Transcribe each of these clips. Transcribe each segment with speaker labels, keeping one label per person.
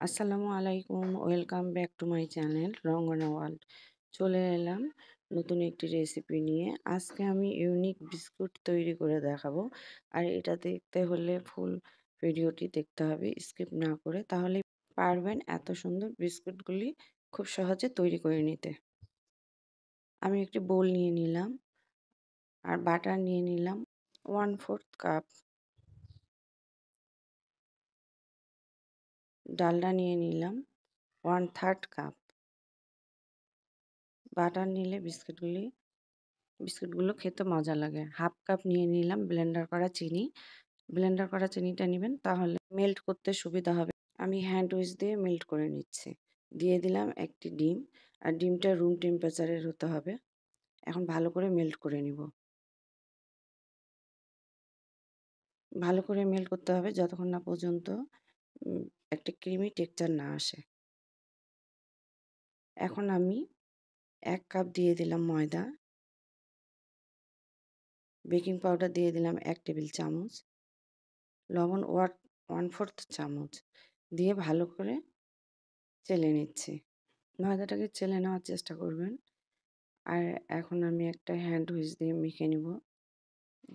Speaker 1: আসসালামু আলাইকুম, welcome back to my channel Rangana world. চলে এলাম নতুন একটি রেসিপি নিয়ে। আজকে আমি ইউনিক বিস্কুট তৈরি করে দেখাবো। আর এটা দেখতে হলে ফুল ভিডিওটি দেখতে হবে, স্কিপ না করে, তাহলে পারবেন এত সুন্দর বিস্কুটগুলি খুব সহজে তৈরি করে নিতে। আমি একটি বোল নিয়ে নিলাম আর বাটার নিয়ে নিলাম 1/4 কাপ, ডালডা নিয়ে নিলাম 1/3 কাপ। বাটার নিলে বিস্কুটগুলো খেতে মজা লাগে। হাফ কাপ নিয়ে নিলাম ব্লেন্ডার করা চিনি। ব্লেন্ডার করা চিনিটা নেবেন, তাহলে মেল্ট করতে সুবিধা হবে। আমি হ্যান্ড উইচ দিয়ে মেল্ট করে নিচ্ছি। দিয়ে দিলাম একটি ডিম, আর ডিমটা রুম টেম্পারেচারের হতে হবে। এখন ভালো করে মেল্ট করে নিব। ভালো করে মেল্ট করতে হবে যতক্ষণ না পর্যন্ত উম একটা ক্রিমি টেক্সচার না আসে। এখন আমি 1 কাপ দিয়ে দিলাম ময়দা, বেকিং পাউডার দিয়ে দিলাম 1 টেবিল চামচ, লবণ 1/4 চামচ দিয়ে ভালো করে চেলে নিচ্ছি। ময়দাটাকে চেলে নেওয়ার চেষ্টা করবেন। আর এখন আমি একটা হ্যান্ড হুইচ দিয়ে মেখে নিব।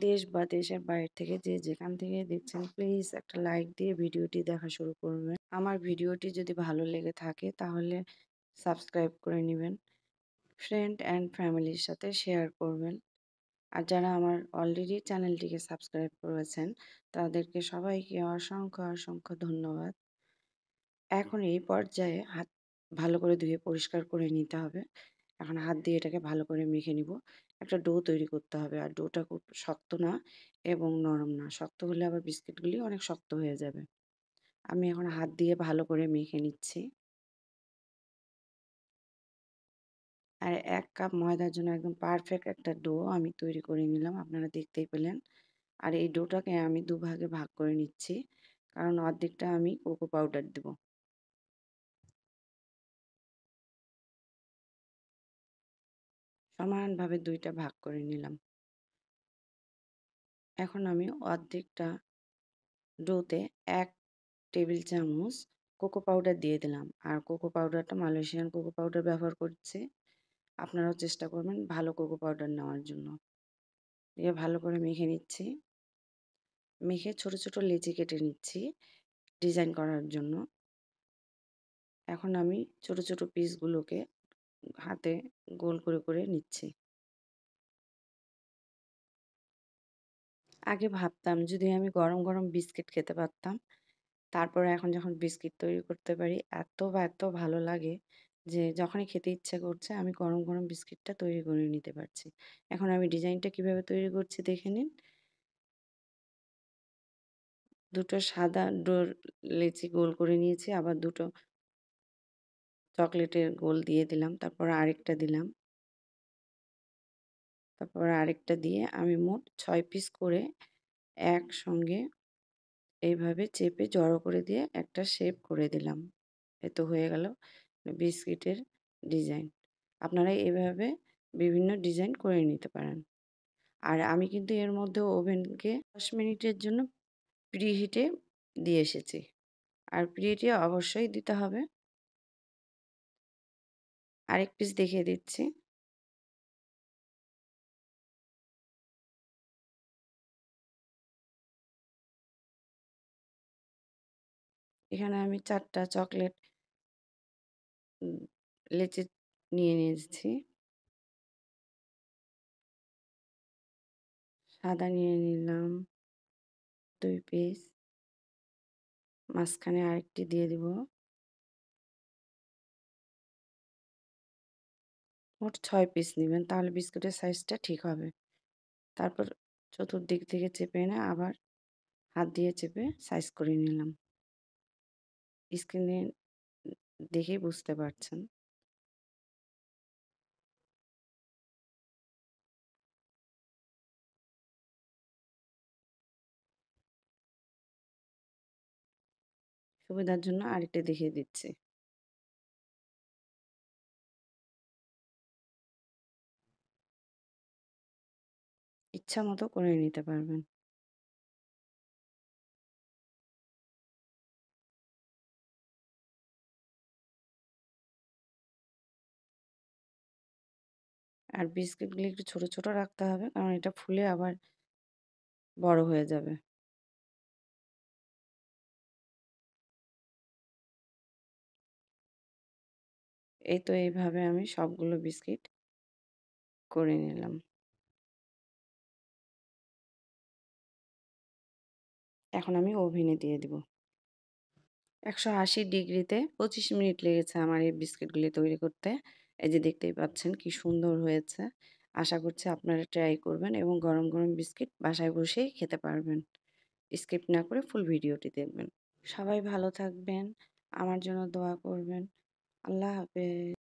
Speaker 1: দেশ বা দেশের বাইরে থেকে যে যেখান থেকে দেখছেন, প্লিজ একটা লাইক দিয়ে ভিডিওটি দেখা শুরু করবেন। আমার ভিডিওটি যদি ভালো লেগে থাকে তাহলে সাবস্ক্রাইব করে নেবেন। ফ্রেন্ড অ্যান্ড ফ্যামিলির সাথে শেয়ার করবেন। আর যারা আমার অলরেডি চ্যানেলটিকে সাবস্ক্রাইব করেছেন তাদেরকে সবাইকে অসংখ্য ধন্যবাদ। এখন এই পর্যায়ে হাত ভালো করে ধুয়ে পরিষ্কার করে নিতে হবে। এখন হাত দিয়ে এটাকে ভালো করে মেখে নিব। একটা ডো তৈরি করতে হবে। আর ডোটা খুব শক্ত না এবং নরম না। শক্ত হলে আবার বিস্কিটগুলি অনেক শক্ত হয়ে যাবে। আমি এখন হাত দিয়ে ভালো করে মেখে নিচ্ছি। আর 1 কাপ ময়দার জন্য একদম পারফেক্ট একটা ডো আমি তৈরি করে নিলাম। আপনারা দেখতেই পেলেন। আর এই ডোটাকে আমি দুভাগে ভাগ করে নিচ্ছি। কারণ অর্ধেকটা আমি কোকো পাউডার দেব। সমানভাবে ২ টা ভাগ করে নিলাম। এখন আমি অর্ধেকটা ডোতে 1 টেবিল চামচ কোকো পাউডার দিয়ে দিলাম। আর কোকো পাউডারটা মালয়েশিয়ান কোকো পাউডার ব্যবহার করছি। আপনারাও চেষ্টা করবেন ভালো কোকো পাউডার নেওয়ার জন্য। দিয়ে ভালো করে মেখে নিচ্ছি। মেখে ছোট লেচি কেটে নিচ্ছি ডিজাইন করার জন্য। এখন আমি ছোট পিসগুলোকে হাতে গোল করে নিচ্ছি। আগে ভাবতাম যদি আমি গরম বিস্কিট খেতে পারতাম। তারপরে এখন যখন বিস্কিট তৈরি করতে পারি এত ভালো লাগে যে যখনই খেতে ইচ্ছা করছে আমি গরম বিস্কিটটা তৈরি করে নিতে পারছি। এখন আমি ডিজাইনটা কিভাবে তৈরি করছি দেখে নিন। ২ টো সাদা ডোর লেচি গোল করে নিয়েছি, আবার ২ টো চকলেটের গোল দিয়ে দিলাম। তারপর আরেকটা দিলাম। তারপর আরেকটা দিয়ে আমি মোট ৬ পিস করে একসঙ্গে এইভাবে চেপে জড়ো করে দিয়ে একটা শেপ করে দিলাম। এ তো হয়ে গেল বিস্কিটের ডিজাইন। আপনারা এভাবে বিভিন্ন ডিজাইন করে নিতে পারেন। আর আমি কিন্তু এর মধ্যে ওভেনকে ১০ মিনিটের জন্য প্রিহিটে দিয়ে এসেছি। আর প্রিহিটে অবশ্যই দিতে হবে। আরেক পিস দেখিয়ে দিচ্ছি। এখানে আমি ৪ টা চকলেট উম লেচি নিয়ে নিয়েছি। সাদা নিয়ে নিলাম ২ পিস। মাঝখানে আরেকটি দিয়ে দিব। মোট ৬ পিস নিবেন, তাহলে বিস্কুটের সাইজটা ঠিক হবে। তারপর চতুর্দিক থেকে চেপে এনে আবার হাত দিয়ে চেপে সাইজ করে নিলাম। স্ক্রিনে দেখেই বুঝতে পারছেন। সুবিধার জন্য আরেকটা দেখিয়ে দিচ্ছি। ইচ্ছা মতো করে নিতে পারবেন। আর বিস্কিটগুলি একটু ছোট, ছোট রাখতে হবে কারণ এটা ফুলে আবার বড় হয়ে যাবে। এই তো এইভাবে আমি সবগুলো বিস্কিট করে নিলাম। এখন আমি ওভেনে দিয়ে দিব। ১৮০ ডিগ্রিতে ২৫ মিনিট লেগেছে আমার এই বিস্কিটগুলি তৈরি করতে। এই যে দেখতেই পাচ্ছেন কি সুন্দর হয়েছে। আশা করছি আপনারা ট্রাই করবেন এবং গরম, গরম বিস্কিট বাসায় বসেই খেতে পারবেন। স্কিপ না করে ফুল ভিডিওটি দেখবেন। সবাই ভালো থাকবেন। আমার জন্য দোয়া করবেন। আল্লাহ হাফেজ।